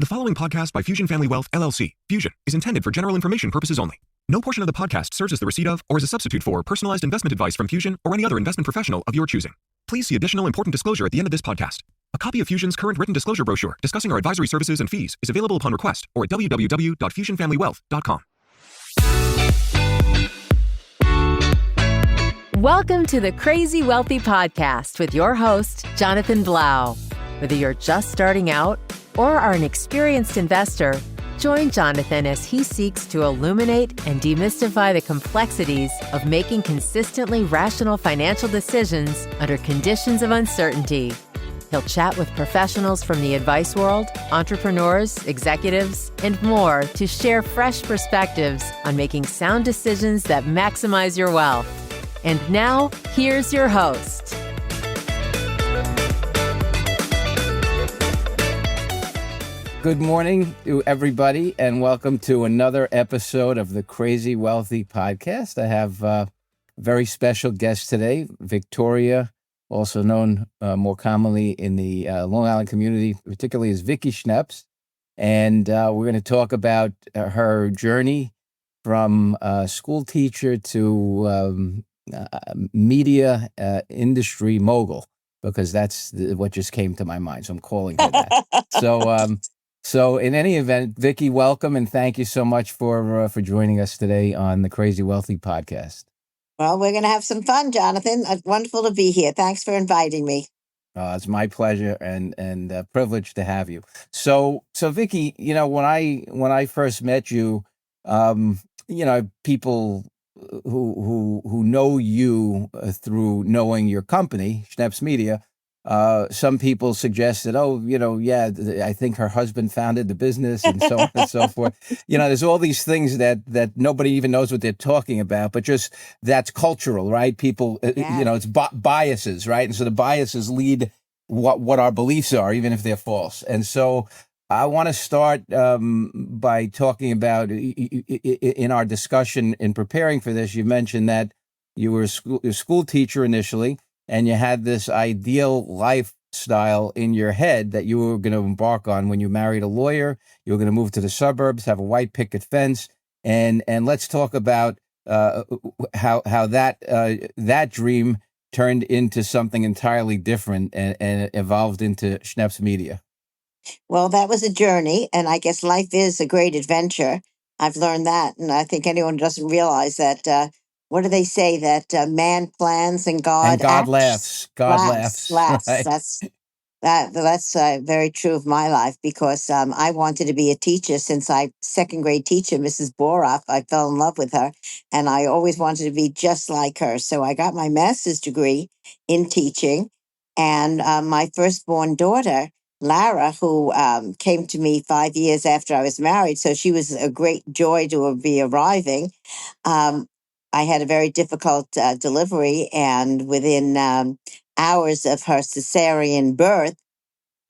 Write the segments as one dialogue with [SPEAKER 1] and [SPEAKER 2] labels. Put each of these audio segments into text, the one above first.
[SPEAKER 1] The following podcast by Fusion Family Wealth, LLC, Fusion, is intended for general information purposes only. No portion of the podcast serves as the receipt of or as a substitute for personalized investment advice from Fusion or any other investment professional of your choosing. Please see additional important disclosure at the end of this podcast. A copy of Fusion's current written disclosure brochure discussing our advisory services and fees is available upon request or at www.fusionfamilywealth.com.
[SPEAKER 2] Welcome to the Crazy Wealthy Podcast with your host, Jonathan Blau. Whether you're just starting out or are an experienced investor, join Jonathan as he seeks to illuminate and demystify the complexities of making consistently rational financial decisions under conditions of uncertainty. He'll chat with professionals from the advice world, entrepreneurs, executives, and more to share fresh perspectives on making sound decisions that maximize your wealth. And now, here's your host.
[SPEAKER 3] Good morning to everybody, and welcome to another episode of the Crazy Wealthy Podcast. I have a very special guest today, Victoria, also known more commonly in the Long Island community, particularly as Vicki Schneps. And we're going to talk about her journey from school teacher to media industry mogul, because that's what just came to my mind. So I'm calling her that. So in any event, Vicki, welcome, and thank you so much for joining us today on the Crazy Wealthy Podcast.
[SPEAKER 4] Well, we're going to have some fun, Jonathan. Wonderful to be here. Thanks for inviting me.
[SPEAKER 3] It's my pleasure and privilege to have you. So Vicki, when I first met you, people who know you through knowing your company, Schneps Media. Some people suggested, I think her husband founded the business and so on and so forth. There's all these things that nobody even knows what they're talking about, but just that's cultural, right? People, it's biases, right? And so the biases lead what our beliefs are, even if they're false. And so I want to start by talking about, in our discussion in preparing for this, you mentioned that you were a school teacher initially, and you had this ideal lifestyle in your head that you were going to embark on when you married a lawyer. You were going to move to the suburbs, have a white picket fence, and let's talk about how that dream turned into something entirely different and evolved into Schneps Media.
[SPEAKER 4] Well, that was a journey, and I guess life is a great adventure. I've learned that, and I think anyone who doesn't realize that. What do they say? That man plans and God
[SPEAKER 3] laughs. God laughs. Right.
[SPEAKER 4] That's very true of my life, because I wanted to be a teacher since second grade teacher, Mrs. Boroff. I fell in love with her, and I always wanted to be just like her. So I got my master's degree in teaching, and my firstborn daughter, Lara, who came to me 5 years after I was married, so she was a great joy to be arriving. I had a very difficult delivery, and within hours of her cesarean birth,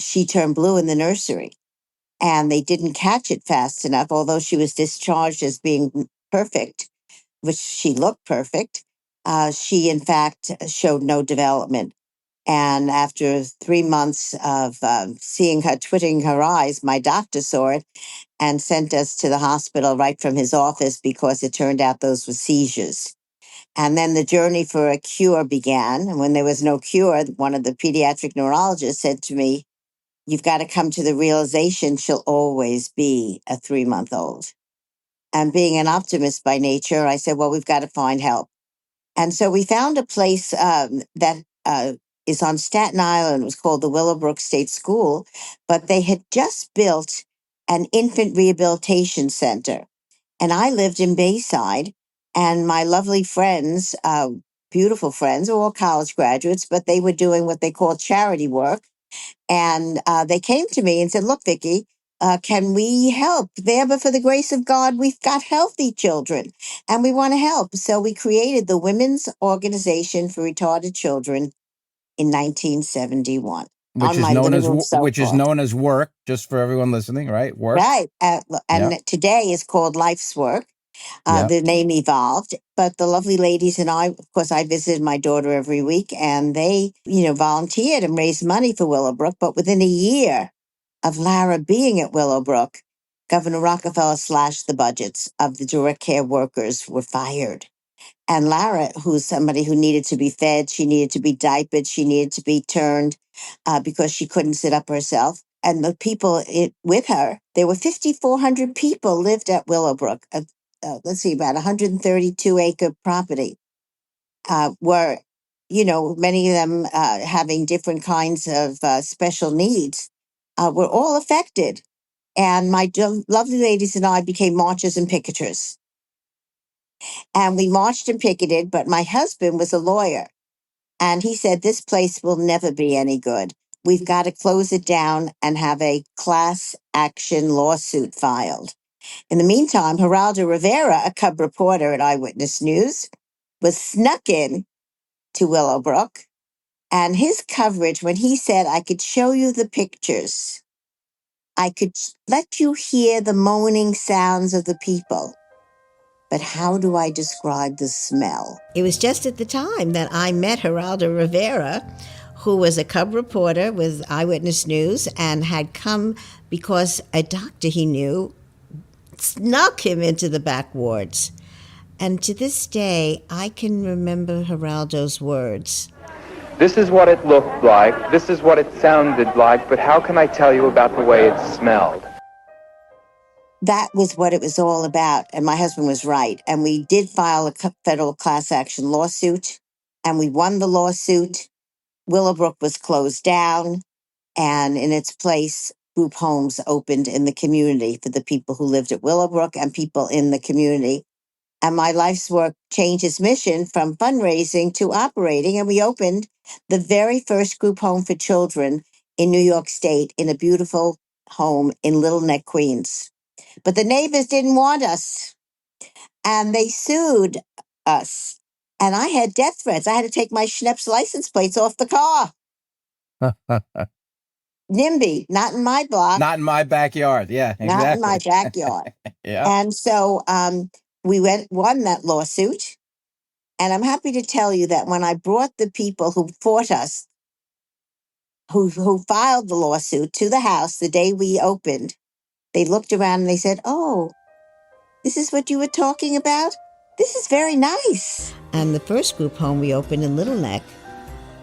[SPEAKER 4] she turned blue in the nursery, and they didn't catch it fast enough, although she was discharged as being perfect, which she looked perfect. She, in fact, showed no development. And after 3 months of seeing her twiddling her eyes, my doctor saw it and sent us to the hospital right from his office, because it turned out those were seizures. And then the journey for a cure began. And when there was no cure, one of the pediatric neurologists said to me, "You've got to come to the realization she'll always be a 3-month-old." And being an optimist by nature, I said, well, we've got to find help. And so we found a place that is on Staten Island. It was called the Willowbrook State School, but they had just built an infant rehabilitation center. And I lived in Bayside, and my lovely friends, beautiful friends, all college graduates, but they were doing what they call charity work. And they came to me and said, "Look, Vicki, can we help there? But for the grace of God, we've got healthy children and we want to help." So we created the Women's Organization for Retarded Children in 1971.
[SPEAKER 3] Which is known as WORK, just for everyone listening, right? WORK.
[SPEAKER 4] Right. Today is called Life's Work. The name evolved, but the lovely ladies and I, of course, I visited my daughter every week, and they, volunteered and raised money for Willowbrook. But within a year, of Lara being at Willowbrook, Governor Rockefeller slashed the budgets of the direct care workers were fired. And Lara, who's somebody who needed to be fed, she needed to be diapered, she needed to be turned because she couldn't sit up herself. And the people with her, there were 5,400 people lived at Willowbrook. Let's see, about 132-acre property. Were, many of them having different kinds of special needs, were all affected. And my lovely ladies and I became marchers and picketers. And we marched and picketed, but my husband was a lawyer. And he said, this place will never be any good. We've got to close it down and have a class action lawsuit filed. In the meantime, Geraldo Rivera, a cub reporter at Eyewitness News, was snuck in to Willowbrook. And his coverage, when he said, I could show you the pictures, I could let you hear the moaning sounds of the people. But how do I describe the smell?
[SPEAKER 5] It was just at the time that I met Geraldo Rivera, who was a cub reporter with Eyewitness News and had come because a doctor he knew snuck him into the back wards. And to this day, I can remember Geraldo's words.
[SPEAKER 6] This is what it looked like, this is what it sounded like, but how can I tell you about the way it smelled?
[SPEAKER 4] That was what it was all about. And my husband was right. And we did file a federal class action lawsuit, and we won the lawsuit. Willowbrook was closed down, and in its place, group homes opened in the community for the people who lived at Willowbrook and people in the community. And my life's work changed its mission from fundraising to operating. And we opened the very first group home for children in New York State in a beautiful home in Little Neck, Queens. But the neighbors didn't want us, and they sued us. And I had death threats. I had to take my Schneps license plates off the car. NIMBY, not in my block.
[SPEAKER 3] Not in my backyard. Yeah, exactly.
[SPEAKER 4] Not in my backyard.
[SPEAKER 3] Yeah.
[SPEAKER 4] And so we won that lawsuit. And I'm happy to tell you that when I brought the people who fought us, who filed the lawsuit to the house the day we opened, they looked around and they said, oh, this is what you were talking about? This is very nice.
[SPEAKER 5] And the first group home we opened in Little Neck,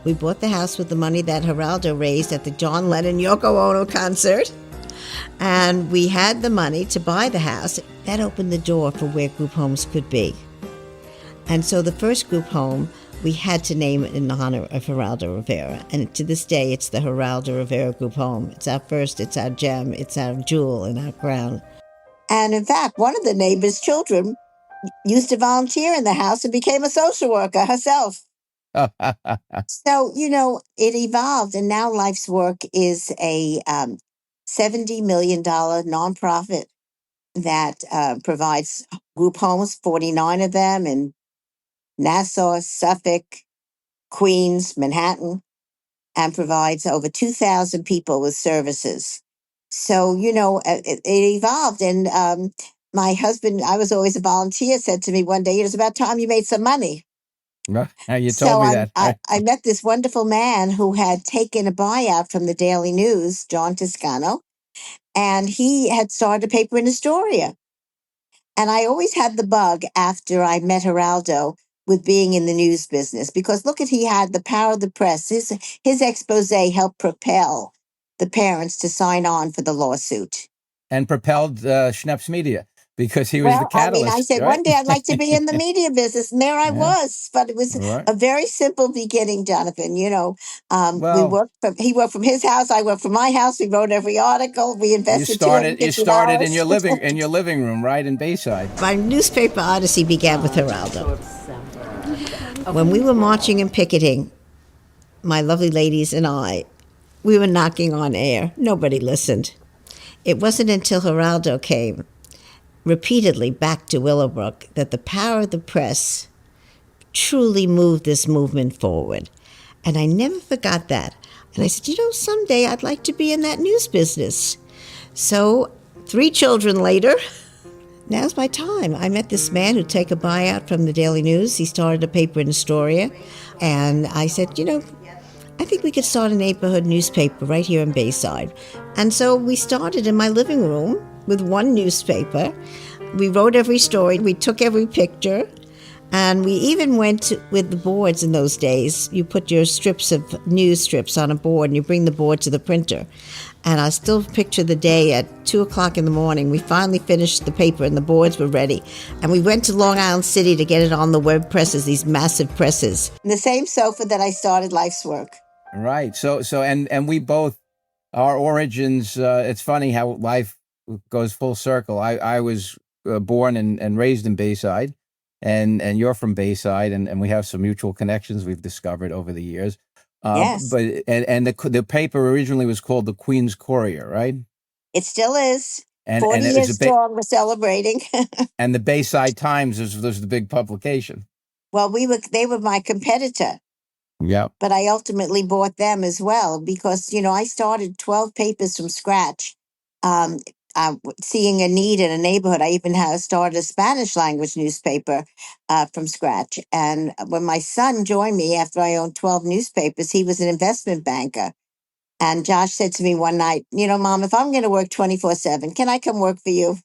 [SPEAKER 5] we bought the house with the money that Geraldo raised at the John Lennon Yoko Ono concert. And we had the money to buy the house. That opened the door for where group homes could be. And so the first group home, we had to name it in honor of Geraldo Rivera. And to this day, it's the Geraldo Rivera Group Home. It's our first, it's our gem, it's our jewel in our crown.
[SPEAKER 4] And in fact, one of the neighbor's children used to volunteer in the house and became a social worker herself. So, it evolved. And now Life's Work is a $70 million nonprofit that provides group homes, 49 of them in Nassau, Suffolk, Queens, Manhattan, and provides over 2,000 people with services. So, it evolved. And my husband, I was always a volunteer, said to me one day, it was about time you made some money.
[SPEAKER 3] You told me that.
[SPEAKER 4] I met this wonderful man who had taken a buyout from the Daily News, John Toscano, and he had started a paper in Astoria. And I always had the bug after I met Geraldo with being in the news business, because look at, he had the power of the press. His expose helped propel the parents to sign on for the lawsuit.
[SPEAKER 3] And propelled Schneps Media, because he was the catalyst.
[SPEAKER 4] I said,
[SPEAKER 3] right?
[SPEAKER 4] one day I'd like to be in the media business, and there I was. But it was a very simple beginning, Jonathan. He worked from his house, I worked from my house. We wrote every article. We invested.
[SPEAKER 3] You started in your living room, right in Bayside.
[SPEAKER 5] My newspaper odyssey began with Geraldo. When we were marching and picketing, my lovely ladies and I, we were knocking on air. Nobody listened. It wasn't until Geraldo came repeatedly back to Willowbrook that the power of the press truly moved this movement forward. And I never forgot that. And I said, someday I'd like to be in that news business. So 3 children later, now's my time. I met this man who'd take a buyout from the Daily News. He started a paper in Astoria. And I said, I think we could start a neighborhood newspaper right here in Bayside. And so we started in my living room with one newspaper. We wrote every story, we took every picture, and we even went with the boards in those days. You put your news strips on a board and you bring the board to the printer. And I still picture the day at 2 o'clock in the morning. We finally finished the paper and the boards were ready. And we went to Long Island City to get it on the web presses, these massive presses.
[SPEAKER 4] The same sofa that I started life's work.
[SPEAKER 3] Right. And we both, our origins, it's funny how life goes full circle. I was born and raised in Bayside, and you're from Bayside, and we have some mutual connections we've discovered over the years.
[SPEAKER 4] Yes.
[SPEAKER 3] But the paper originally was called the Queen's Courier, right?
[SPEAKER 4] It still is.
[SPEAKER 3] And
[SPEAKER 4] 40
[SPEAKER 3] it was
[SPEAKER 4] years strong, we're celebrating.
[SPEAKER 3] and the Bayside Times was the big publication.
[SPEAKER 4] Well, they were my competitor.
[SPEAKER 3] Yeah.
[SPEAKER 4] But I ultimately bought them as well because, I started 12 papers from scratch. Seeing a need in a neighborhood, I even started a Spanish language newspaper from scratch. And when my son joined me after I owned 12 newspapers, he was an investment banker. And Josh said to me one night, Mom, if I'm going to work 24/7, can I come work for you?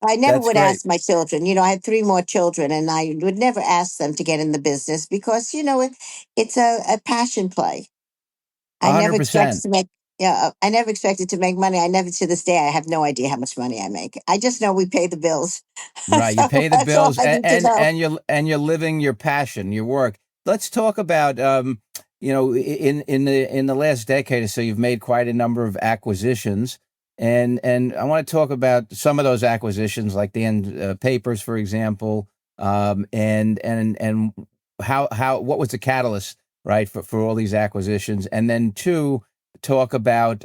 [SPEAKER 4] I never
[SPEAKER 3] That's
[SPEAKER 4] would
[SPEAKER 3] great.
[SPEAKER 4] ask my children. I had 3 more children, and I would never ask them to get in the business because, it's a passion play. I never expected
[SPEAKER 3] 100%.
[SPEAKER 4] to make, yeah, I never expected to make money. I never, to this day, I have no idea how much money I make. I just know we pay the bills.
[SPEAKER 3] Right. You
[SPEAKER 4] So
[SPEAKER 3] pay the
[SPEAKER 4] that's all
[SPEAKER 3] bills
[SPEAKER 4] I need to know.
[SPEAKER 3] and you're living your passion, your work. Let's talk about in the last decade or so you've made quite a number of acquisitions, and I want to talk about some of those acquisitions, like the papers, for example, and how what was the catalyst, right, for all these acquisitions, and then two, talk about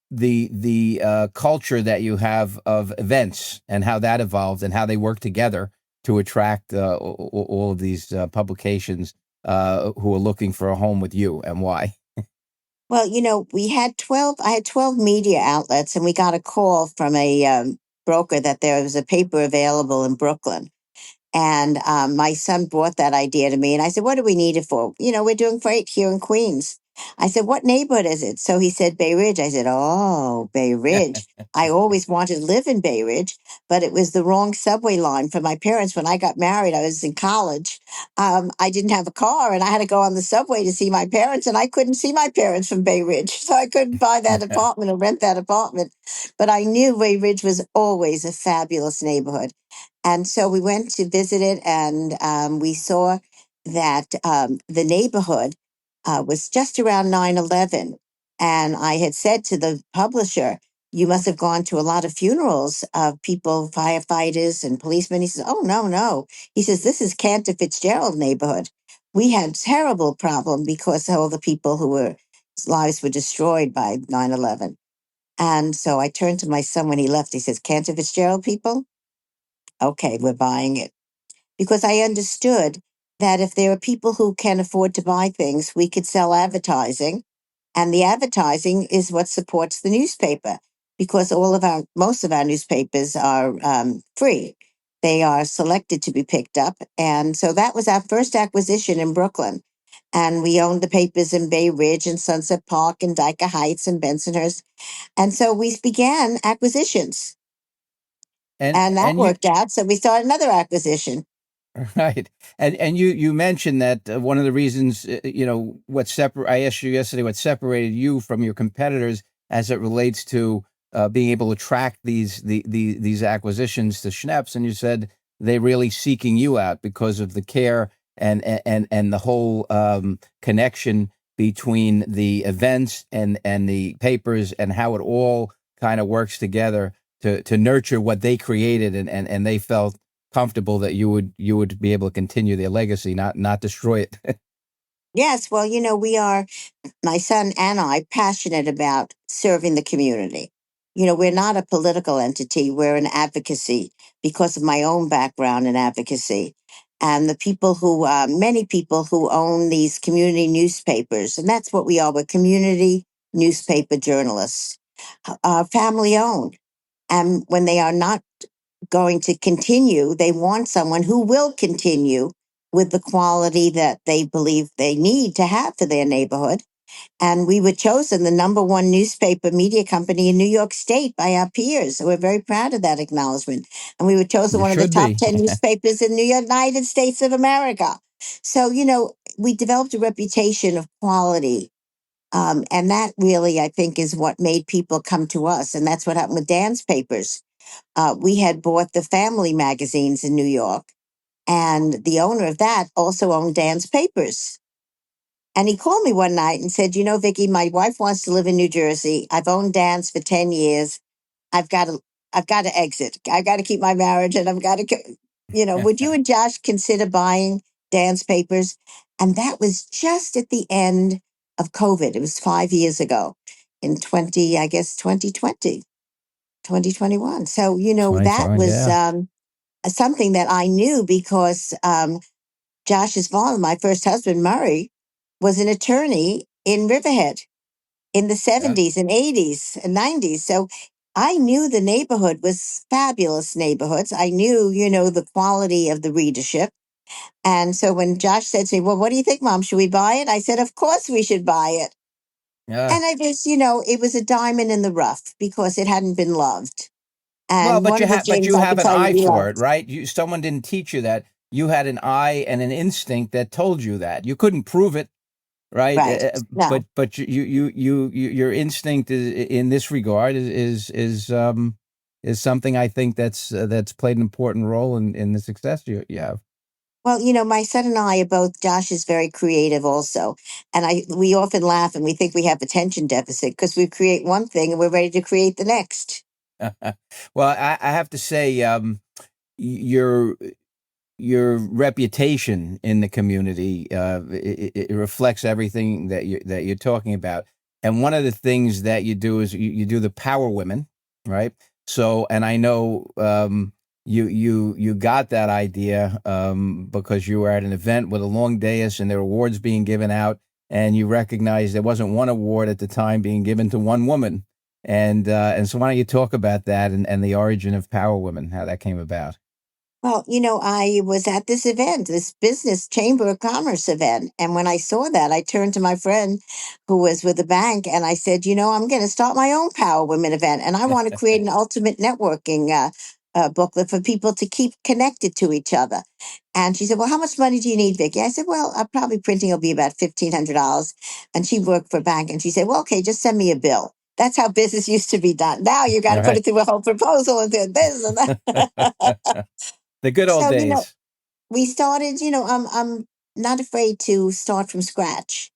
[SPEAKER 3] the culture that you have of events and how that evolved and how they work together to attract all of these publications who are looking for a home with you, and why.
[SPEAKER 4] Well, I had 12 media outlets, and we got a call from a broker that there was a paper available in Brooklyn. And my son brought that idea to me, and I said, "What do we need it for?" We're doing great here in Queens. I said, "What neighborhood is it?" So he said, "Bay Ridge." I said, "Oh, Bay Ridge." I always wanted to live in Bay Ridge, but it was the wrong subway line for my parents. When I got married, I was in college. I didn't have a car, and I had to go on the subway to see my parents, and I couldn't see my parents from Bay Ridge, so I couldn't buy that apartment or rent that apartment. But I knew Bay Ridge was always a fabulous neighborhood. And so we went to visit it, and we saw that the neighborhood was just around 9/11. And I had said to the publisher, "You must have gone to a lot of funerals of people, firefighters and policemen." He says, "Oh, no, no." He says, "This is Cantor Fitzgerald neighborhood. We had terrible problem because of all the people whose lives were destroyed by 9/11." And so I turned to my son when he left. He says, "Cantor Fitzgerald people? Okay, we're buying it." Because I understood that if there are people who can afford to buy things, we could sell advertising. And the advertising is what supports the newspaper because most of our newspapers are free. They are selected to be picked up. And so that was our first acquisition in Brooklyn. And we owned the papers in Bay Ridge and Sunset Park and Dyker Heights and Bensonhurst. And so we began acquisitions. And that
[SPEAKER 3] And you
[SPEAKER 4] worked out. So we started another acquisition.
[SPEAKER 3] Right. And you mentioned that one of the reasons, I asked you yesterday what separated you from your competitors as it relates to being able to track these acquisitions to Schneps, and you said they really seeking you out because of the care and the whole connection between the events and the papers and how it all kind of works together to nurture what they created, and they felt comfortable that you would be able to continue their legacy, not destroy it.
[SPEAKER 4] Yes, well, my son and I, passionate about serving the community. We're not a political entity, we're an advocacy because of my own background in advocacy. And many people who own these community newspapers, and that's what we are, we're community newspaper journalists, are family owned. And when they are not going to continue, they want someone who will continue with the quality that they believe they need to have for their neighborhood. And we were chosen the number one newspaper media company in New York State by our peers. So we're very proud of that acknowledgement. And we were chosen
[SPEAKER 3] You
[SPEAKER 4] one of the
[SPEAKER 3] should
[SPEAKER 4] top
[SPEAKER 3] be.
[SPEAKER 4] 10 newspapers in the United States of America. So, we developed a reputation of quality. And that really, I think, is what made people come to us. And that's what happened with Dan's papers. We had bought the family magazines in New York. And the owner of that also owned Dan's papers. And he called me one night and said, Vicki, my wife wants to live in New Jersey. I've owned Dan's for 10 years. I've got to, I've got to exit. I've got to keep my marriage and I've got to, would you and Josh consider buying Dan's papers? And that was just at the end of COVID. It was 5 years ago in 2020, 2021. So, that
[SPEAKER 3] 2021,
[SPEAKER 4] was
[SPEAKER 3] yeah.
[SPEAKER 4] something that I knew because Josh's father, my first husband, Murray, was an attorney in Riverhead in the
[SPEAKER 3] Yeah.
[SPEAKER 4] 70s and 80s and 90s. So I knew the neighborhood was fabulous neighborhoods. I knew, the quality of the readership. And so when Josh said to me, well, what do you think, Mom? Should we buy it? I said, of course we should buy it.
[SPEAKER 3] Yeah.
[SPEAKER 4] And I just, it was a diamond in the rough because it hadn't been loved.
[SPEAKER 3] Well,
[SPEAKER 4] And
[SPEAKER 3] but
[SPEAKER 4] one of the
[SPEAKER 3] you
[SPEAKER 4] things I
[SPEAKER 3] have
[SPEAKER 4] could
[SPEAKER 3] an
[SPEAKER 4] tell you
[SPEAKER 3] eye
[SPEAKER 4] we
[SPEAKER 3] for it,
[SPEAKER 4] loved.
[SPEAKER 3] right? Someone didn't teach you that. You had an eye and an instinct that told you that. You couldn't prove it, right?
[SPEAKER 4] Right. No.
[SPEAKER 3] But your instinct in this regard is something I think that's played an important role in the success you have.
[SPEAKER 4] Well, my son and I are both, Josh is very creative also. And we often laugh and we think we have attention deficit because we create one thing and we're ready to create the next.
[SPEAKER 3] Well, I have to say, your your reputation in the community it reflects everything that you're talking about. And one of the things that you do is you do the Power Women, right? So, and I know you got that idea because you were at an event with a long dais and there were awards being given out, and you recognized there wasn't one award at the time being given to one woman. And so why don't you talk about that and the origin of Power Women, how that came about?
[SPEAKER 4] Well, I was at this event, this business chamber of commerce event. And when I saw that, I turned to my friend who was with the bank and I said, I'm going to start my own Power Women event. And I want to create an ultimate networking booklet for people to keep connected to each other. And she said, well, how much money do you need, Vicki? I said, well, probably printing will be about $1,500. And she worked for a bank. And she said, well, okay, just send me a bill. That's how business used to be done. Now you got
[SPEAKER 3] All
[SPEAKER 4] to put
[SPEAKER 3] right.
[SPEAKER 4] it through a whole proposal and do this and that.
[SPEAKER 3] The good old
[SPEAKER 4] So,
[SPEAKER 3] days.
[SPEAKER 4] we started, I'm not afraid to start from scratch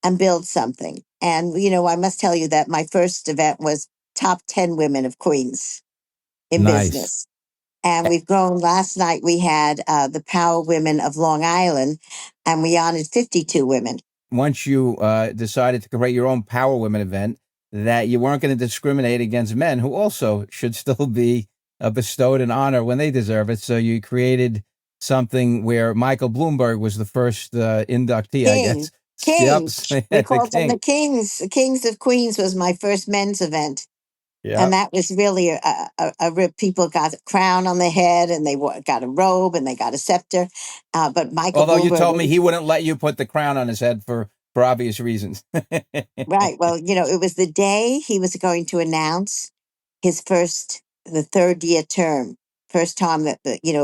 [SPEAKER 4] and build something. And, I must tell you that my first event was top 10 women of Queens in
[SPEAKER 3] Nice.
[SPEAKER 4] business. And we've grown. Last night we had the Power Women of Long Island, and we honored 52 women.
[SPEAKER 3] Once you decided to create your own Power Women event, that you weren't going to discriminate against men who also should still be bestowed an honor when they deserve it. So you created something where Michael Bloomberg was the first inductee, I
[SPEAKER 4] King,
[SPEAKER 3] guess. Yep,
[SPEAKER 4] Kings. We
[SPEAKER 3] the
[SPEAKER 4] called them the
[SPEAKER 3] king.
[SPEAKER 4] Kings. The Kings of Queens was my first men's event. And
[SPEAKER 3] Yep.
[SPEAKER 4] that was really people got a crown on their head and they got a robe and they got a scepter. But Michael
[SPEAKER 3] Although you
[SPEAKER 4] Bloomberg,
[SPEAKER 3] told me he wouldn't let you put the crown on his head for obvious reasons.
[SPEAKER 4] right. Well, it was the day he was going to announce the third year term, first time that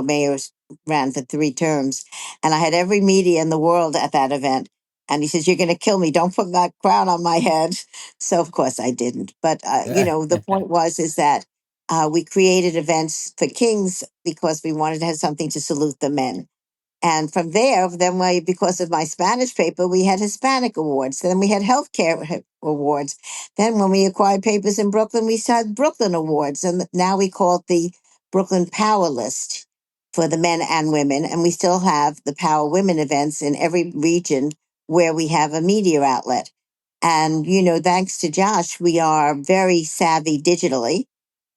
[SPEAKER 4] mayors ran for 3 terms. And I had every media in the world at that event. And he says, you're going to kill me. Don't put that crown on my head. So, of course, I didn't. But, the point is that we created events for kings because we wanted to have something to salute the men. And from there, because of my Spanish paper, we had Hispanic awards. Then we had healthcare awards. Then when we acquired papers in Brooklyn, we had Brooklyn awards. And now we call it the Brooklyn Power List for the men and women. And we still have the Power Women events in every region where we have a media outlet. And, thanks to Josh, we are very savvy digitally.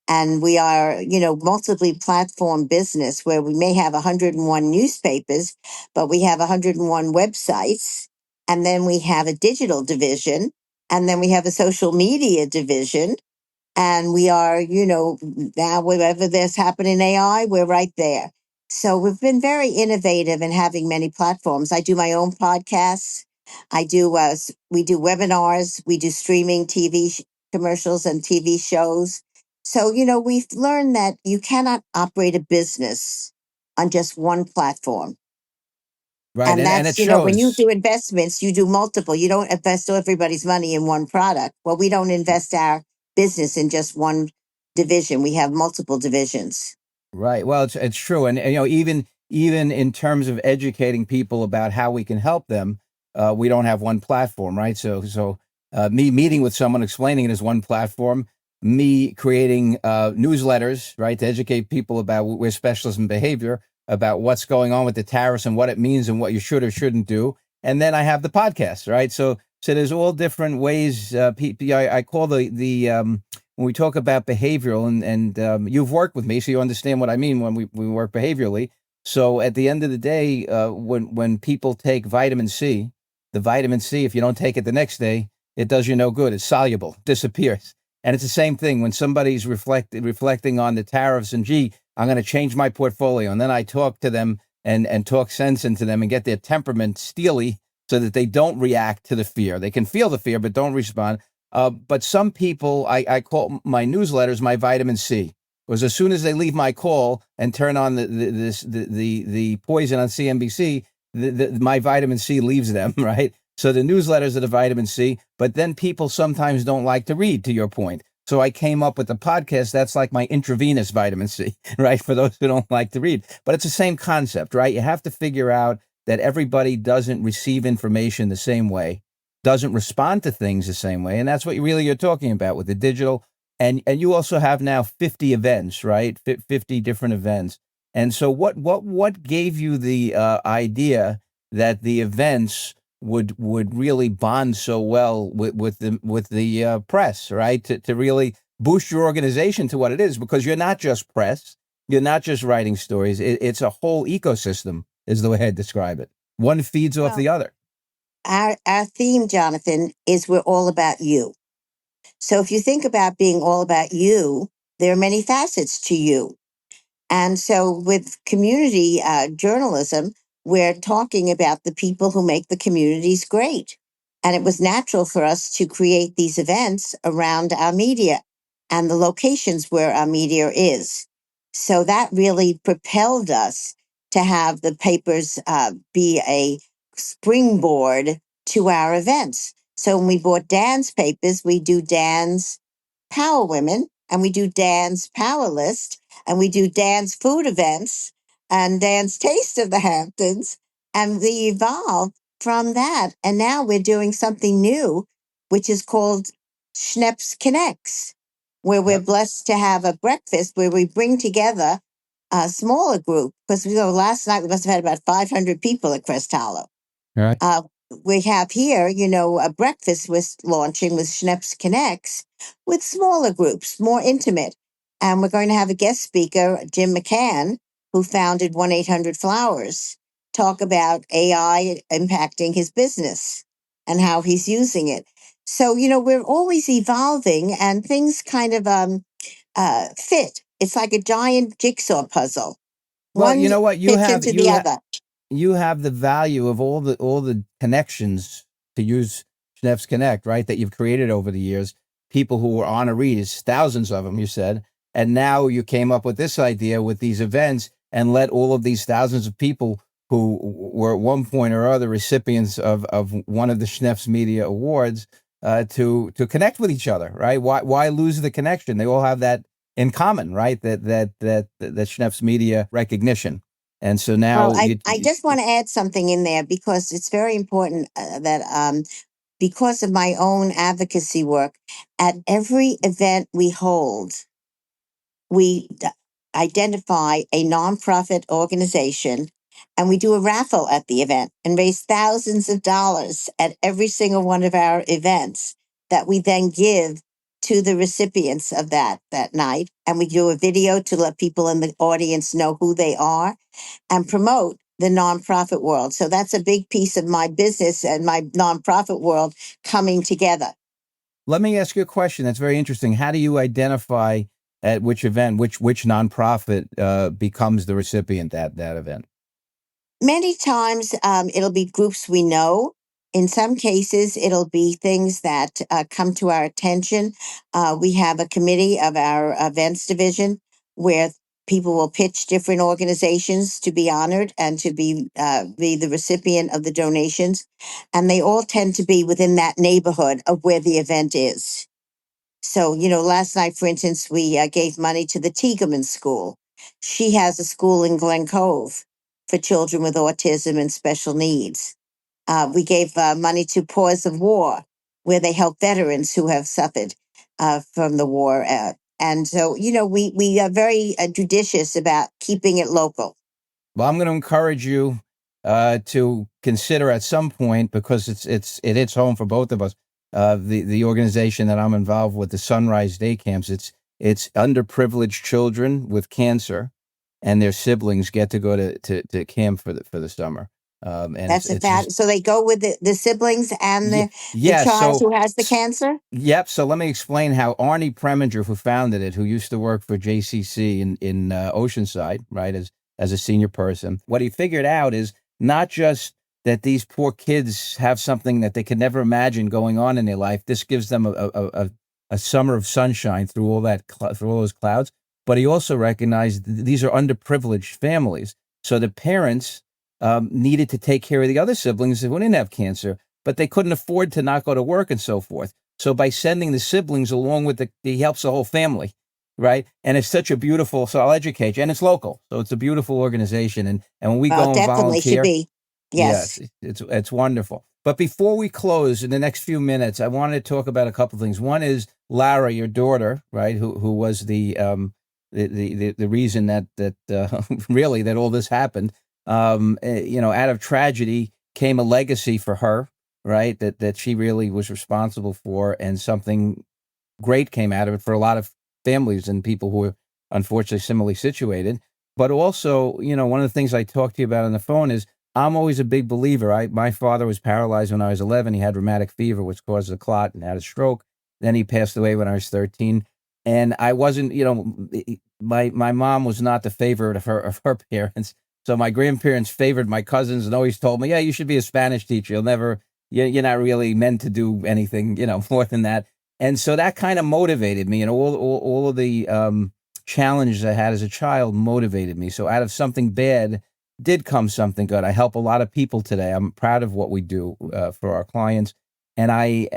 [SPEAKER 4] And we are, multiply platform business where we may have 101 newspapers, but we have 101 websites. And then we have a digital division. And then we have a social media division. And we are, now wherever there's happening AI, we're right there. So we've been very innovative in having many platforms. I do my own podcasts. We do webinars. We do streaming TV commercials and TV shows. So, we've learned that you cannot operate a business on just one platform.
[SPEAKER 3] Right.
[SPEAKER 4] And
[SPEAKER 3] And it
[SPEAKER 4] that's, when you
[SPEAKER 3] shows.
[SPEAKER 4] do investments, you do multiple. You don't invest everybody's money in one product. Well, we don't invest our business in just one division. We have multiple divisions.
[SPEAKER 3] Right. Well, it's true. And, even in terms of educating people about how we can help them, we don't have one platform, right? So me meeting with someone, explaining it as one platform, me creating newsletters, right, to educate people about, we're specialists in behavior, about what's going on with the tariffs and what it means and what you should or shouldn't do. And then I have the podcast, right? So there's all different ways. I call the when we talk about behavioral, and you've worked with me, so you understand what I mean when we work behaviorally. So at the end of the day, when people take vitamin C, the vitamin C, if you don't take it the next day, it does you no good. It's soluble, disappears. And it's the same thing when somebody's reflecting on the tariffs and, gee, I'm going to change my portfolio. And then I talk to them and talk sense into them and get their temperament steely so that they don't react to the fear. They can feel the fear, but don't respond. But some people, I call my newsletters my vitamin C, because as soon as they leave my call and turn on the poison on CNBC, my vitamin C leaves them, right? So the newsletters are the vitamin C, but then people sometimes don't like to read, to your point. So I came up with the podcast. That's like my intravenous vitamin C, right? For those who don't like to read. But it's the same concept, right? You have to figure out that everybody doesn't receive information the same way, doesn't respond to things the same way. And that's what you're talking about with the digital. And you also have now 50 events, right? 50 different events. And so what gave you the idea that the events would really bond so well with the press, right? To really boost your organization to what it is, because you're not just press, you're not just writing stories. It's a whole ecosystem, is the way I describe it. One feeds off the other.
[SPEAKER 4] Our theme, Jonathan, is we're all about you. So if you think about being all about you, there are many facets to you. And so with community journalism, we're talking about the people who make the communities great. And it was natural for us to create these events around our media and the locations where our media is. So that really propelled us to have the papers be a springboard to our events. So when we bought Dan's papers, we do Dan's Power Women and we do Dan's Power List and we do Dan's food events and Dan's Taste of the Hamptons. And we evolved from that. And now we're doing something new, which is called Schneps Connects, where we're blessed to have a breakfast where we bring together a smaller group. Because last night we must have had about 500 people at Crest Hollow.
[SPEAKER 3] Right.
[SPEAKER 4] We have here, a breakfast was launching with Schneps Connects with smaller groups, more intimate. And we're going to have a guest speaker, Jim McCann, who founded 1-800-Flowers, talk about AI impacting his business and how he's using it. So, we're always evolving and things kind of fit. It's like a giant jigsaw puzzle.
[SPEAKER 3] Well,
[SPEAKER 4] One
[SPEAKER 3] you know what?
[SPEAKER 4] fits into the other.
[SPEAKER 3] You have the value of all the connections, to use Schneps Connect, right, that you've created over the years. People who were honorees, thousands of them, you said, and now you came up with this idea with these events and let all of these thousands of people who were at one point or other recipients of one of the Schneps Media Awards to connect with each other, right? Why lose the connection? They all have that in common, right? That Schneps Media recognition. And so now
[SPEAKER 4] Well, I just want to add something in there because it's very important that because of my own advocacy work, at every event we hold, we identify a nonprofit organization and we do a raffle at the event and raise thousands of dollars at every single one of our events that we then give to the recipients of that night. And we do a video to let people in the audience know who they are and promote the nonprofit world. So that's a big piece of my business and my nonprofit world coming together.
[SPEAKER 3] Let me ask you a question that's very interesting. How do you identify at which event, which nonprofit becomes the recipient at that event?
[SPEAKER 4] Many times it'll be groups we know. In some cases, it'll be things that come to our attention. We have a committee of our events division where people will pitch different organizations to be honored and to be the recipient of the donations. And they all tend to be within that neighborhood of where the event is. So, last night, for instance, we gave money to the Tiegerman School. She has a school in Glen Cove for children with autism and special needs. We gave money to Paws of War, where they help veterans who have suffered from the war. And so, we are very judicious about keeping it local.
[SPEAKER 3] Well, I'm going to encourage you to consider at some point, because it hits home for both of us. The organization that I'm involved with, the Sunrise Day Camps, it's underprivileged children with cancer, and their siblings get to go to camp for the summer. And
[SPEAKER 4] That's a
[SPEAKER 3] it's
[SPEAKER 4] fact. So they go with the siblings and the
[SPEAKER 3] yeah.
[SPEAKER 4] child
[SPEAKER 3] So
[SPEAKER 4] who has the cancer?
[SPEAKER 3] yep. So let me explain how Arnie Preminger, who founded it, who used to work for JCC in Oceanside, right, as a senior person, what he figured out is not just that these poor kids have something that they could never imagine going on in their life. This gives them a summer of sunshine through all through all those clouds. But he also recognized these are underprivileged families. So the parents needed to take care of the other siblings who didn't have cancer, but they couldn't afford to not go to work and so forth. So by sending the siblings along with he helps the whole family, right? And it's such a beautiful, so I'll educate you, and it's local. So it's a beautiful organization. And when we
[SPEAKER 4] Well,
[SPEAKER 3] go and
[SPEAKER 4] definitely should
[SPEAKER 3] volunteer,
[SPEAKER 4] be.
[SPEAKER 3] yes,
[SPEAKER 4] Yes.
[SPEAKER 3] it's wonderful. But before we close in the next few minutes, I wanted to talk about a couple of things. One is Lara, your daughter, right, who was the reason that really that all this happened. Out of tragedy came a legacy for her, right? That she really was responsible for, and something great came out of it for a lot of families and people who are unfortunately similarly situated. But also, one of the things I talked to you about on the phone is I'm always a big believer. My father was paralyzed when I was 11. He had rheumatic fever, which caused a clot, and had a stroke. Then he passed away when I was 13. And I wasn't, my mom was not the favorite of her parents. So my grandparents favored my cousins and always told me, yeah, you should be a Spanish teacher. You're not really meant to do anything, more than that. And so that kind of motivated me, and all of the challenges I had as a child motivated me. So out of something bad did come something good. I help a lot of people today. I'm proud of what we do for our clients, and I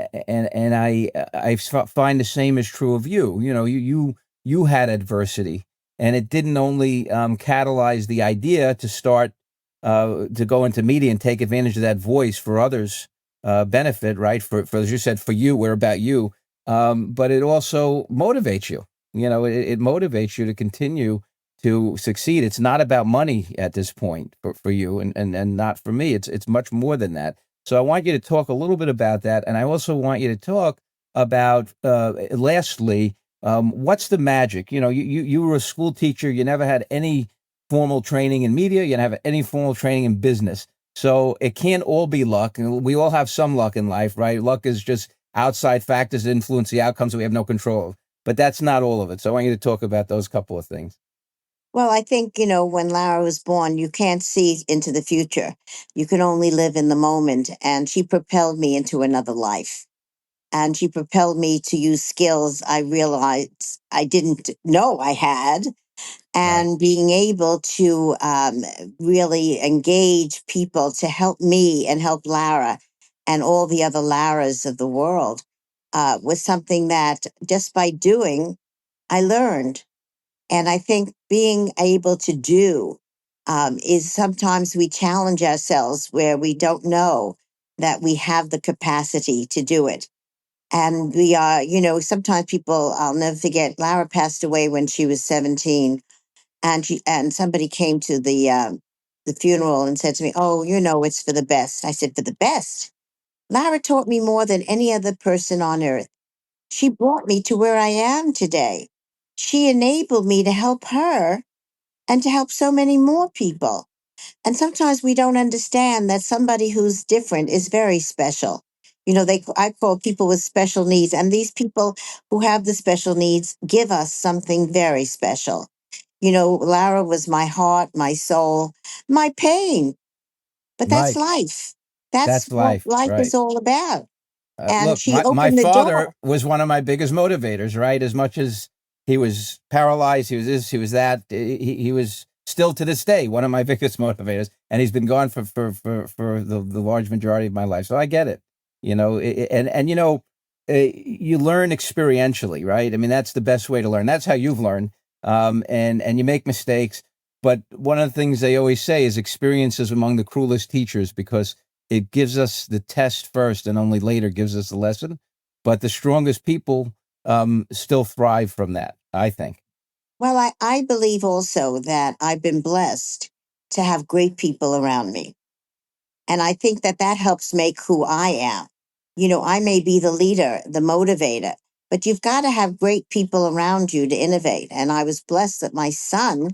[SPEAKER 3] find the same is true of you. You had adversity, and it didn't only catalyze the idea to start to go into media and take advantage of that voice for others' benefit, right? For as you said, for you, we're about you. But it also motivates you. It motivates you to continue to succeed. It's not about money at this point for you and not for me. It's much more than that. So I want you to talk a little bit about that. And I also want you to talk about, lastly, what's the magic? You were a school teacher. You never had any formal training in media. You didn't have any formal training in business. So it can't all be luck. And we all have some luck in life, right? Luck is just outside factors that influence the outcomes that we have no control of. But that's not all of it. So I want you to talk about those couple of things.
[SPEAKER 4] Well, I think, when Lara was born, you can't see into the future. You can only live in the moment. And she propelled me into another life. And she propelled me to use skills I realized I didn't know I had. And being able to really engage people to help me and help Lara and all the other Laras of the world was something that just by doing, I learned. And I think being able to do is sometimes we challenge ourselves where we don't know that we have the capacity to do it. And we are, sometimes people, I'll never forget, Lara passed away when she was 17. And somebody came to the funeral and said to me, "Oh, it's for the best." I said, "For the best?" Lara taught me more than any other person on earth. She brought me to where I am today. She enabled me to help her and to help so many more people. And sometimes we don't understand that somebody who's different is very special. I call people with special needs, and these people who have the special needs give us something very special. Lara was my heart, my soul, my pain, but that's
[SPEAKER 3] Right.
[SPEAKER 4] life. That's
[SPEAKER 3] That's
[SPEAKER 4] what
[SPEAKER 3] life.
[SPEAKER 4] life is
[SPEAKER 3] Right.
[SPEAKER 4] all about. And
[SPEAKER 3] Look,
[SPEAKER 4] she
[SPEAKER 3] my
[SPEAKER 4] opened the
[SPEAKER 3] father
[SPEAKER 4] door.
[SPEAKER 3] was one of my biggest motivators, right? As much as he was paralyzed, he was this, he was that. He was still to this day one of my biggest motivators, and he's been gone for the large majority of my life. So I get it, you learn experientially, right? I mean, that's the best way to learn. That's how you've learned, and you make mistakes. But one of the things they always say is experience is among the cruelest teachers, because it gives us the test first and only later gives us the lesson. But the strongest people still thrive from that, I think.
[SPEAKER 4] Well, I believe also that I've been blessed to have great people around me. And I think that that helps make who I am. I may be the leader, the motivator, but you've got to have great people around you to innovate. And I was blessed that my son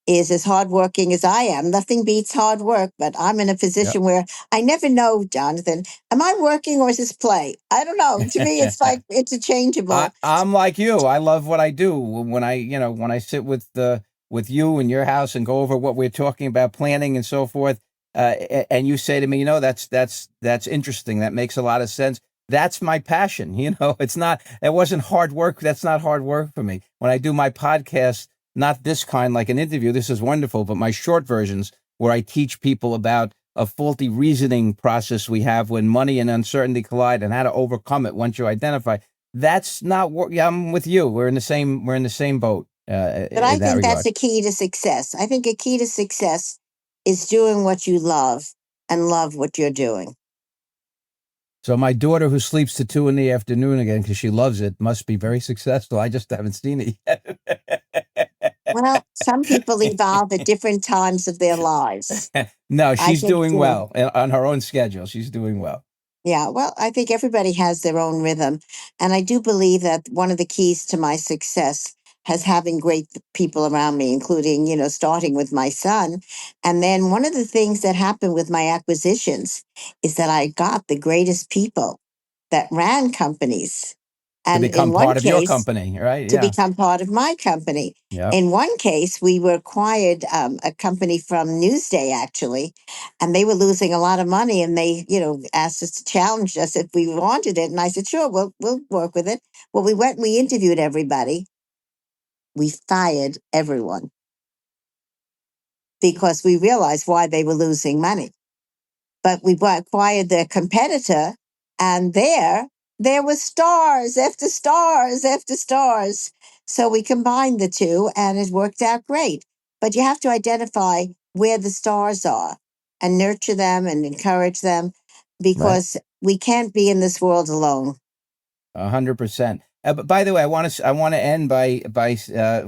[SPEAKER 4] is as hardworking as I am. Nothing beats hard work, but I'm in a
[SPEAKER 3] Yep.
[SPEAKER 4] position where I never know, Jonathan, am I working or is this play? I don't know. To me, it's like interchangeable.
[SPEAKER 3] I'm like you. I love what I do. When I sit with you in your house and go over what we're talking about, planning and so forth, and you say to me, that's interesting. That makes a lot of sense. That's my passion. It wasn't hard work. That's not hard work for me. When I do my podcast, not this kind, like an interview, this is wonderful, but my short versions where I teach people about a faulty reasoning process we have when money and uncertainty collide and how to overcome it once you identify. That's not what. Yeah, I'm with you. We're in the same boat
[SPEAKER 4] But I
[SPEAKER 3] in that
[SPEAKER 4] think that's
[SPEAKER 3] regard.
[SPEAKER 4] a key to success. I think a key to success is doing what you love and love what you're doing.
[SPEAKER 3] So my daughter, who sleeps to 2 p.m. again because she loves it, must be very successful. I just haven't seen it yet.
[SPEAKER 4] Well, some people evolve at different times of their lives.
[SPEAKER 3] No,
[SPEAKER 4] I
[SPEAKER 3] she's
[SPEAKER 4] think,
[SPEAKER 3] doing well on her own schedule. She's doing well.
[SPEAKER 4] yeah, well, I think everybody has their own rhythm. And I do believe that one of the keys to my success has having great people around me, including, starting with my son. And then one of the things that happened with my acquisitions is that I got the greatest people that ran companies.
[SPEAKER 3] To
[SPEAKER 4] And in
[SPEAKER 3] become
[SPEAKER 4] one
[SPEAKER 3] part of your
[SPEAKER 4] case,
[SPEAKER 3] company, right?
[SPEAKER 4] to
[SPEAKER 3] Yeah.
[SPEAKER 4] become part of my company.
[SPEAKER 3] Yep.
[SPEAKER 4] In one case, we were acquired a company from Newsday, actually, and they were losing a lot of money. And they, asked us to challenge us if we wanted it. And I said, sure, we'll work with it. Well, we went and we interviewed everybody. We fired everyone because we realized why they were losing money. But we acquired their competitor, and there was stars after stars after stars. So we combined the two, and it worked out great. But you have to identify where the stars are and nurture them and encourage them,
[SPEAKER 3] Right.
[SPEAKER 4] because we can't be in this world alone.
[SPEAKER 3] 100%. But by the way, I want to end by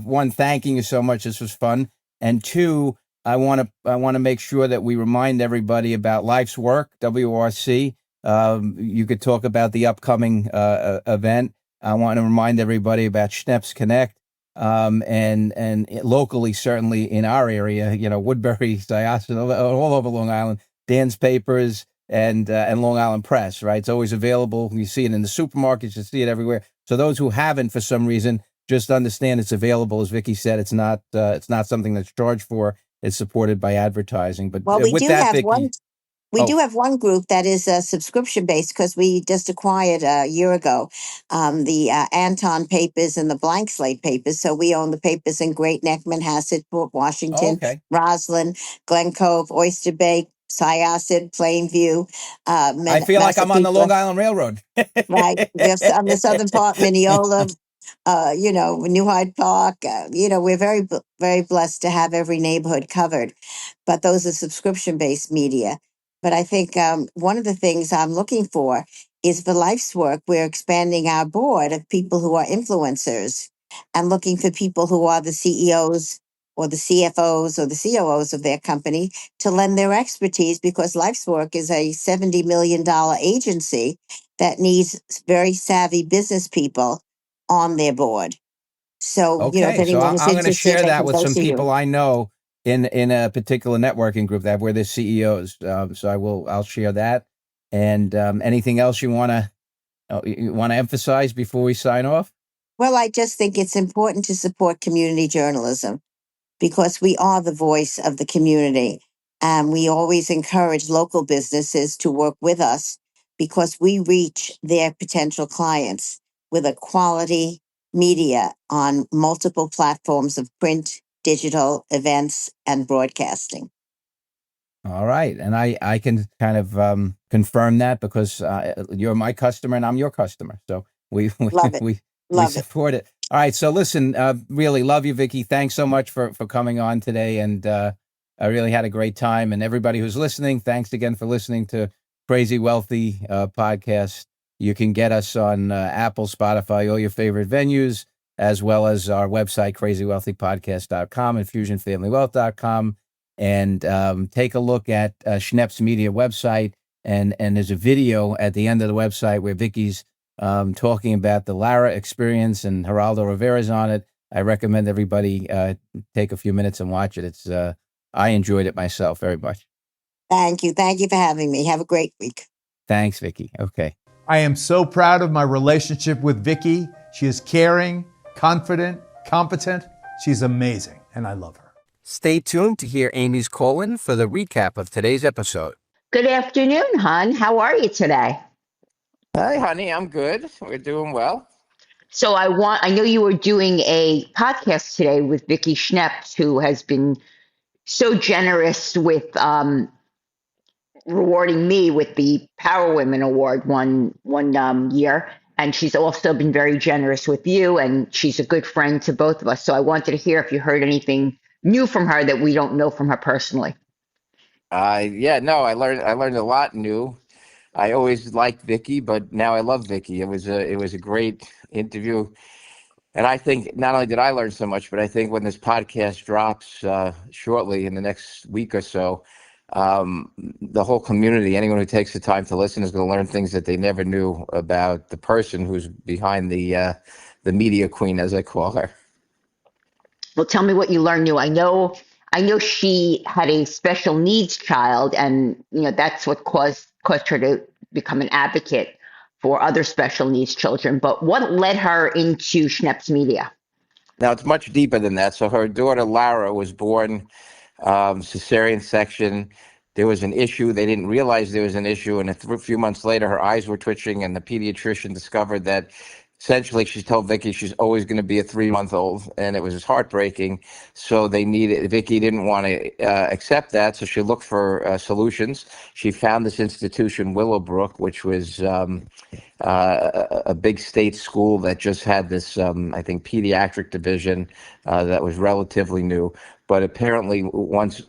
[SPEAKER 3] one, thanking you so much. This was fun, and two, I want to make sure that we remind everybody about Life's Work, WRC. You could talk about the upcoming event. I want to remind everybody about Schneps Connect, and locally, certainly in our area, Woodbury, Syosset, all over Long Island, Dan's Papers and Long Island Press, right? It's always available. You see it in the supermarkets, you see it everywhere. So those who haven't, for some reason, just understand it's available. As Vicki said, it's not something that's charged for. It's supported by advertising. But
[SPEAKER 4] Well, we
[SPEAKER 3] with
[SPEAKER 4] do
[SPEAKER 3] that,
[SPEAKER 4] have
[SPEAKER 3] Vicki,
[SPEAKER 4] one. We do have one group that is subscription based, because we just acquired a year ago the Anton papers and the Blank Slate papers. So we own the papers in Great Neck, Manhasset, Port Washington,
[SPEAKER 3] okay.
[SPEAKER 4] Roslyn, Glen Cove, Oyster Bay, Syosset, Plainview,
[SPEAKER 3] I feel like I'm on the Long
[SPEAKER 4] Massapequa,
[SPEAKER 3] Island Railroad.
[SPEAKER 4] right? There's on the southern part, Mineola, New Hyde Park. We're very blessed to have every neighborhood covered, but those are subscription based media. But I think one of the things I'm looking for is for Life's Work. We're expanding our board of people who are influencers and looking for people who are the CEOs or the CFOs or the COOs of their company to lend their expertise, because Life's Work is a $70 million agency that needs very savvy business people on their board. So, if
[SPEAKER 3] Okay, so
[SPEAKER 4] anyone is
[SPEAKER 3] I'm going to
[SPEAKER 4] interested,
[SPEAKER 3] share
[SPEAKER 4] they
[SPEAKER 3] that
[SPEAKER 4] can
[SPEAKER 3] with
[SPEAKER 4] go
[SPEAKER 3] some
[SPEAKER 4] see you.
[SPEAKER 3] people I know in a particular networking group that where they're CEOs. So I'll share that. And anything else you want to emphasize before we sign off?
[SPEAKER 4] Well, I just think it's important to support community journalism because we are the voice of the community. And we always encourage local businesses to work with us because we reach their potential clients with a quality media on multiple platforms of print, digital, events, and broadcasting.
[SPEAKER 3] All right. And I can kind of confirm that because you're my customer and I'm your customer. So we
[SPEAKER 4] Love it.
[SPEAKER 3] we
[SPEAKER 4] Love it.
[SPEAKER 3] support it. All right. So listen, really love you, Vicki. Thanks so much for coming on today. And I really had a great time. And everybody who's listening, thanks again for listening to Crazy Wealthy podcast. You can get us on Apple, Spotify, all your favorite venues, as well as our website, crazywealthypodcast.com and fusionfamilywealth.com. And take a look at Schneps Media website. And there's a video at the end of the website where Vicki's talking about the Lara experience, and Geraldo Rivera's on it. I recommend everybody take a few minutes and watch it. It's I enjoyed it myself very much.
[SPEAKER 4] Thank you. Thank you for having me. Have a great week.
[SPEAKER 3] Thanks, Vicki. Okay.
[SPEAKER 7] I am so proud of my relationship with Vicki. She is caring, confident, competent. She's amazing, and I love her.
[SPEAKER 8] Stay tuned to hear Amy's call-in for the recap of today's episode.
[SPEAKER 9] Good afternoon, hon. How are you today?
[SPEAKER 10] Hi, honey. I'm good. We're doing well.
[SPEAKER 9] So I know you were doing a podcast today with Vicki Schneps, who has been so generous with rewarding me with the Power Women Award one year. And she's also been very generous with you, and she's a good friend to both of us. So I wanted to hear if you heard anything new from her that we don't know from her personally.
[SPEAKER 10] I learned a lot new. I always liked Vicki, but now I love Vicki. It was a great interview. And I think not only did I learn so much, but I think when this podcast drops shortly in the next week or so, the whole community, anyone who takes the time to listen, is going to learn things that they never knew about the person who's behind the media queen, as I call her.
[SPEAKER 9] Well, tell me what you learned new. I know she had a special needs child, and that's what caused her to become an advocate for other special needs children. But what led her into Schneps Media?
[SPEAKER 10] Now, it's much deeper than that. So her daughter, Lara, was born cesarean section. There was an issue. They didn't realize there was an issue. And a few months later, her eyes were twitching, and the pediatrician discovered that essentially she told Vicki she's always going to be a 3-month-old, and it was heartbreaking. So Vicki didn't want to accept that, so she looked for solutions. She found this institution, Willowbrook, which was a big state school that just had this, I think, pediatric division that was relatively new. But apparently once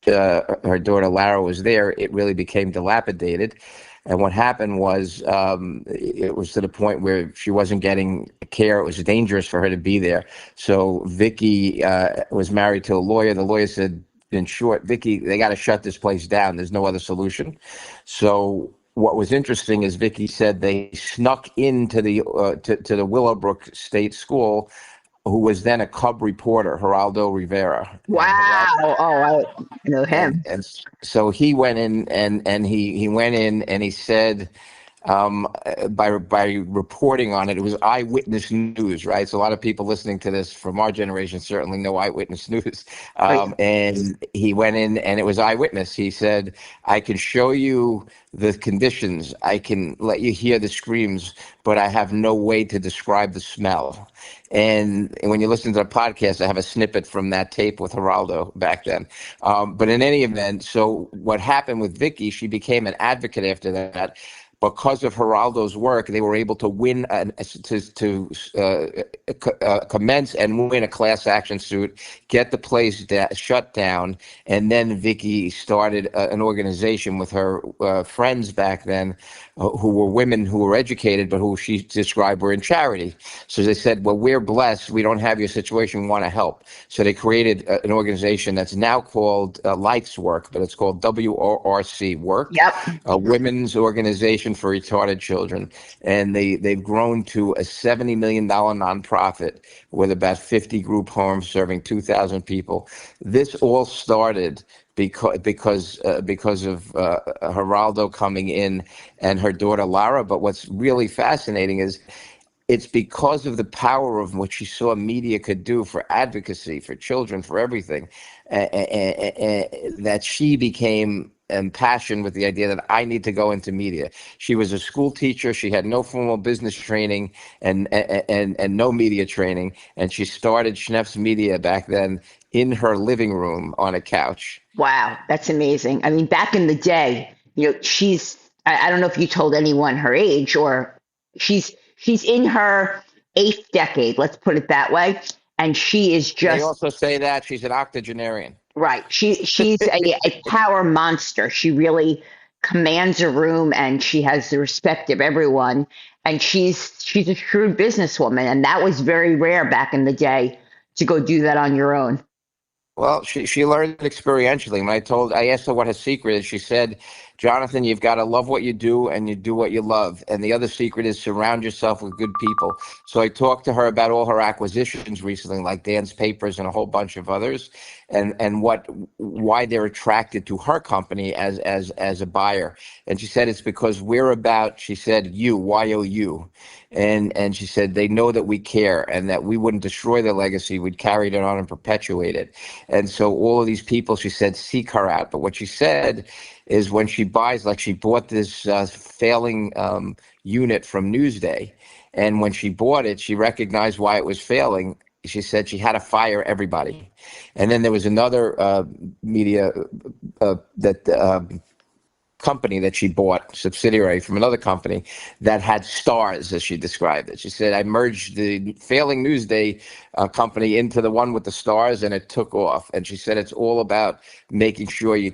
[SPEAKER 10] her daughter Lara was there, it really became dilapidated. And what happened was it was to the point where she wasn't getting care. It was dangerous for her to be there. So Vicki was married to a lawyer. The lawyer said, in short, Vicki, they got to shut this place down. There's no other solution. So what was interesting is Vicki said they snuck into the to the Willowbrook State School, who was then a Cub reporter, Geraldo Rivera.
[SPEAKER 9] Wow! I know him.
[SPEAKER 10] And so he went in, and he went in, and he said, by reporting on it, it was eyewitness news, right? So a lot of people listening to this from our generation certainly know eyewitness news. And he went in, and it was eyewitness. He said, I can show you the conditions. I can let you hear the screams, but I have no way to describe the smell. And when you listen to the podcast, I have a snippet from that tape with Geraldo back then. But in any event, so what happened with Vicki, she became an advocate after that. Because of Geraldo's work, they were able to win, commence and win a class action suit, get the place shut down, and then Vicki started an organization with her friends back then, who were women who were educated, but who she described were in charity. So they said, well, we're blessed. We don't have your situation. We want to help. So they created an organization that's now called Life's Work, but it's called WORC Work,
[SPEAKER 9] Yep.
[SPEAKER 10] a women's organization Foundation for Retarded Children, and they've grown to a $70 million nonprofit with about 50 group homes serving 2,000 people. This all started because of Geraldo coming in and her daughter Lara. But what's really fascinating is it's because of the power of what she saw media could do for advocacy, for children, for everything, that she became impassioned with the idea that I need to go into media. She was a school teacher. She had no formal business training and no media training. And she started Schneps Media back then in her living room on a couch.
[SPEAKER 9] Wow, that's amazing. I mean, back in the day, I don't know if you told anyone her age, or she's in her 8th decade, let's put it that way. And she is
[SPEAKER 10] They
[SPEAKER 9] just
[SPEAKER 10] also say that she's an octogenarian.
[SPEAKER 9] right. She's a power monster. She really commands a room, and she has the respect of everyone. And she's a shrewd businesswoman, and that was very rare back in the day to go do that on your own.
[SPEAKER 10] Well, she learned experientially. When I asked her what her secret is, she said, Jonathan, you've got to love what you do and you do what you love. And the other secret is surround yourself with good people. So I talked to her about all her acquisitions recently, like Dan's Papers and a whole bunch of others, and why they're attracted to her company as a buyer. And she said it's because we're about, she said, you, Y-O-U. And she said they know that we care and that we wouldn't destroy their legacy. We'd carry it on and perpetuate it. And so all of these people, she said, seek her out. But what she said is when she buys, like she bought this failing unit from Newsday. And when she bought it, she recognized why it was failing. She said she had to fire everybody. And then there was another media company that she bought, subsidiary from another company, that had stars, as she described it. She said, I merged the failing Newsday company into the one with the stars, and it took off. And she said it's all about making sure you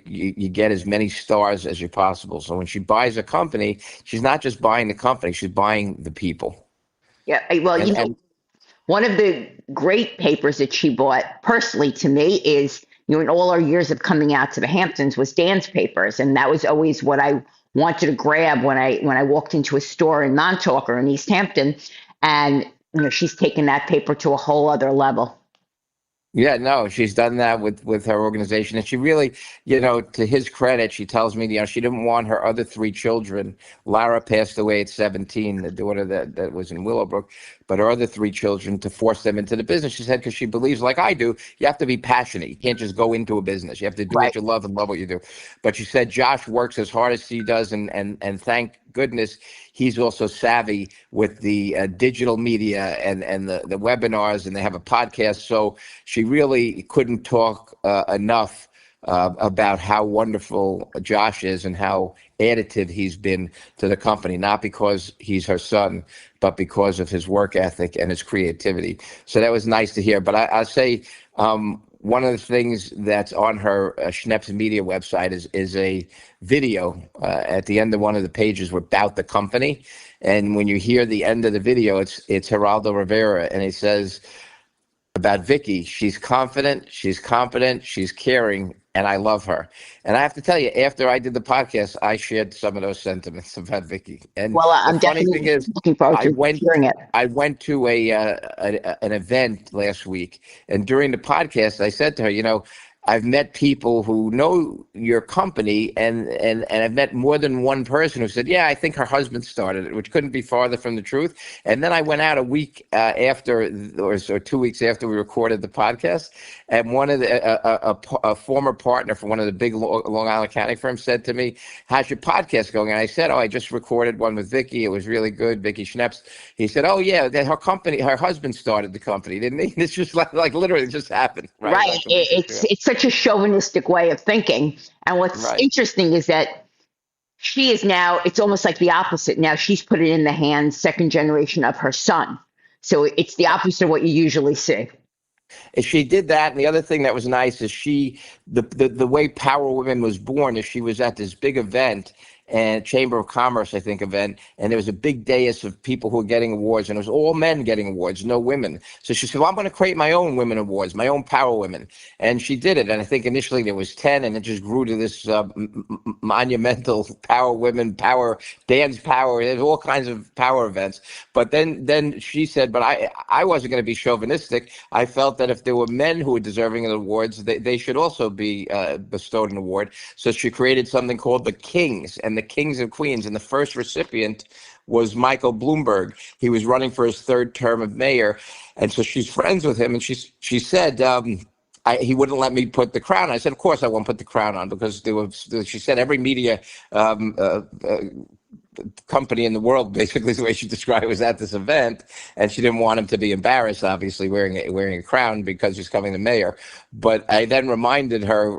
[SPEAKER 10] get as many stars as you possible. So when she buys a company, she's not just buying the company, she's buying the people.
[SPEAKER 9] Yeah, well,
[SPEAKER 10] And
[SPEAKER 9] one of the great papers that she bought, personally to me, is, in all our years of coming out to the Hamptons, was Dan's Papers. And that was always what I wanted to grab when I walked into a store in Montauk or in East Hampton. And, she's taken that paper to a whole other level.
[SPEAKER 10] Yeah, no, she's done that with her organization. And she really, to his credit, she tells me, she didn't want her other 3 children. Lara passed away at 17, the daughter that was in Willowbrook, but her other 3 children, to force them into the business. She said, because she believes, like I do, you have to be passionate. You can't just go into a business. You have to do what you love and love what you do. But she said Josh works as hard as she does, and thank goodness he's also savvy with the digital media and the webinars, and they have a podcast. So she really couldn't talk enough about how wonderful Josh is and how additive he's been to the company, not because he's her son, but because of his work ethic and his creativity. So that was nice to hear. But I'll say one of the things that's on her Schneps Media website is a video at the end of one of the pages about the company. And when you hear the end of the video, it's Geraldo Rivera, and he says about Vicki, she's confident, she's competent, she's caring, and I love her. And I have to tell you, after I did the podcast, I shared some of those sentiments about Vicki. And
[SPEAKER 9] well, I'm
[SPEAKER 10] the funny thing is,
[SPEAKER 9] looking forward to hearing it.
[SPEAKER 10] I went to an event last week, and during the podcast, I said to her, I've met people who know your company, and I've met more than one person who said, yeah, I think her husband started it, which couldn't be farther from the truth. And then I went out a week after, or 2 weeks after we recorded the podcast, and one of a former partner from one of the big Long Island accounting firms said to me, how's your podcast going? And I said, I just recorded one with Vicki. It was really good, Vicki Schneps. He said, oh, yeah, her husband started the company, didn't he? It's just like literally it just happened.
[SPEAKER 9] Right. It's such a chauvinistic way of thinking. And what's interesting is that she is now, it's almost like the opposite. Now she's put it in the hands, second generation, of her son. So it's the opposite of what you usually see.
[SPEAKER 10] She did that, and the other thing that was nice is the way Power Women was born is she was at this big event, and Chamber of Commerce, I think, event, and there was a big dais of people who were getting awards, and it was all men getting awards, no women. So she said, well, I'm going to create my own women awards, my own power women. And she did it. And I think initially there was 10, and it just grew to this monumental power women, power dance power. There's all kinds of power events. But then she said, but I wasn't going to be chauvinistic. I felt that if there were men who were deserving of the awards, they should also be bestowed an award. So she created something called the Kings and the Kings and Queens. And the first recipient was Michael Bloomberg. He was running for his third term of mayor. And so she's friends with him. And she said, he wouldn't let me put the crown. I said, of course I won't put the crown on, because she said every media company in the world, basically is the way she described it, was at this event, and she didn't want him to be embarrassed, obviously, wearing a crown because he's coming to mayor. But I then reminded her,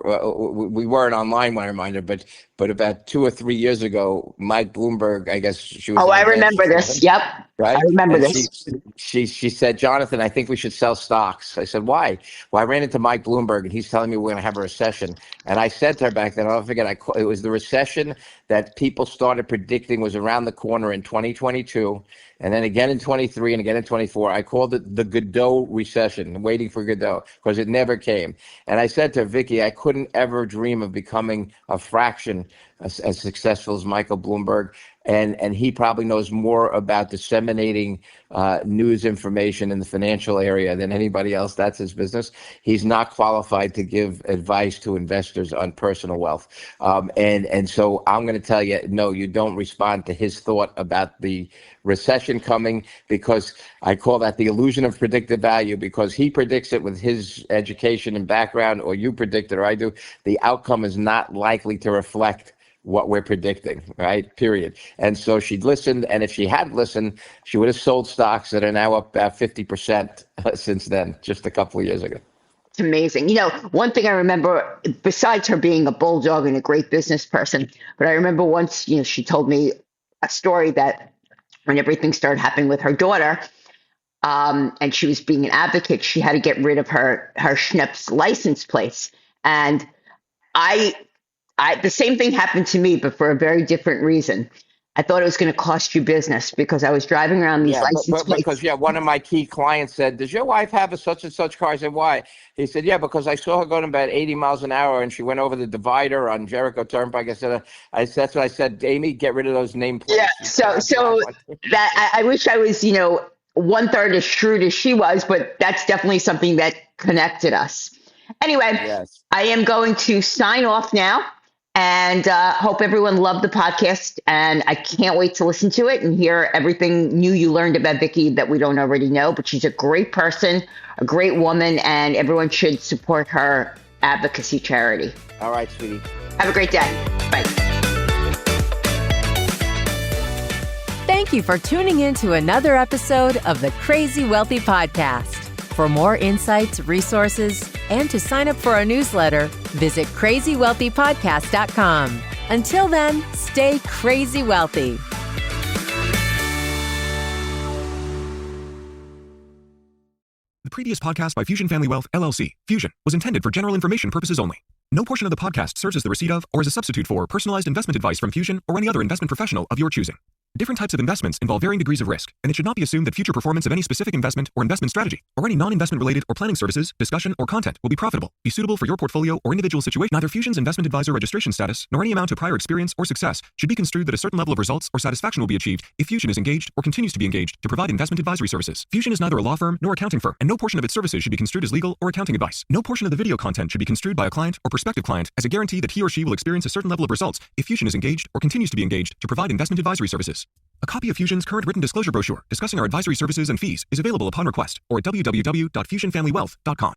[SPEAKER 10] we weren't online when I reminded her, but about 2 or 3 years ago, Mike Bloomberg, I guess she was.
[SPEAKER 9] Oh, I remember this. Yep.
[SPEAKER 10] Right.
[SPEAKER 9] I remember
[SPEAKER 10] and
[SPEAKER 9] this.
[SPEAKER 10] She said, Jonathan, I think we should sell stocks. I said, why? Well, I ran into Mike Bloomberg, and he's telling me we're going to have a recession. And I said to her back then, I'll never forget, it was the recession that people started predicting was around the corner in 2022, and then again in 23, and again in 24. I called it the Godot recession, waiting for Godot, because it never came. And I said to her, Vicki, I couldn't ever dream of becoming a fraction as successful as Michael Bloomberg. And he probably knows more about disseminating news information in the financial area than anybody else. That's his business. He's not qualified to give advice to investors on personal wealth. And so I'm going to tell you, no, you don't respond to his thought about the recession coming, because I call that the illusion of predictive value, because he predicts it with his education and background, or you predict it, or I do. The outcome is not likely to reflect what we're predicting, right? Period. And so she'd listened, and if she had listened, she would have sold stocks that are now up about 50% since then, just a couple of years ago.
[SPEAKER 9] It's amazing. You know, one thing I remember, besides her being a bulldog and a great business person, but I remember once, she told me a story that when everything started happening with her daughter, and she was being an advocate, she had to get rid of her Schneps license plates. And the same thing happened to me, but for a very different reason. I thought it was going to cost you business, because I was driving around these license plates.
[SPEAKER 10] Because one of my key clients said, does your wife have a such and such car? I said, why? He said, yeah, because I saw her going about 80 miles an hour, and she went over the divider on Jericho Turnpike. I said, that's what I said, Amy, get rid of those nameplates.
[SPEAKER 9] Yeah, so that I wish I was, 1/3 as shrewd as she was, but that's definitely something that connected us. Anyway,
[SPEAKER 10] yes.
[SPEAKER 9] I am going to sign off now. And hope everyone loved the podcast. And I can't wait to listen to it and hear everything new you learned about Vicki that we don't already know. But she's a great person, a great woman, and everyone should support her advocacy charity.
[SPEAKER 10] All right, sweetie.
[SPEAKER 9] Have a great day. Bye.
[SPEAKER 2] Thank you for tuning in to another episode of the Crazy Wealthy Podcast. For more insights, resources, and to sign up for our newsletter, visit crazywealthypodcast.com. Until then, stay crazy wealthy.
[SPEAKER 1] The previous podcast by Fusion Family Wealth, LLC, Fusion, was intended for general information purposes only. No portion of the podcast serves as the receipt of or as a substitute for personalized investment advice from Fusion or any other investment professional of your choosing. Different types of investments involve varying degrees of risk, and it should not be assumed that future performance of any specific investment or investment strategy, or any non-investment related or planning services, discussion, or content will be profitable, be suitable for your portfolio or individual situation. Neither Fusion's investment advisor registration status, nor any amount of prior experience or success should be construed that a certain level of results or satisfaction will be achieved if Fusion is engaged or continues to be engaged to provide investment advisory services. Fusion is neither a law firm nor accounting firm, and no portion of its services should be construed as legal or accounting advice. No portion of the video content should be construed by a client or prospective client as a guarantee that he or she will experience a certain level of results if Fusion is engaged or continues to be engaged to provide investment advisory services. A copy of Fusion's current written disclosure brochure discussing our advisory services and fees is available upon request or at www.fusionfamilywealth.com.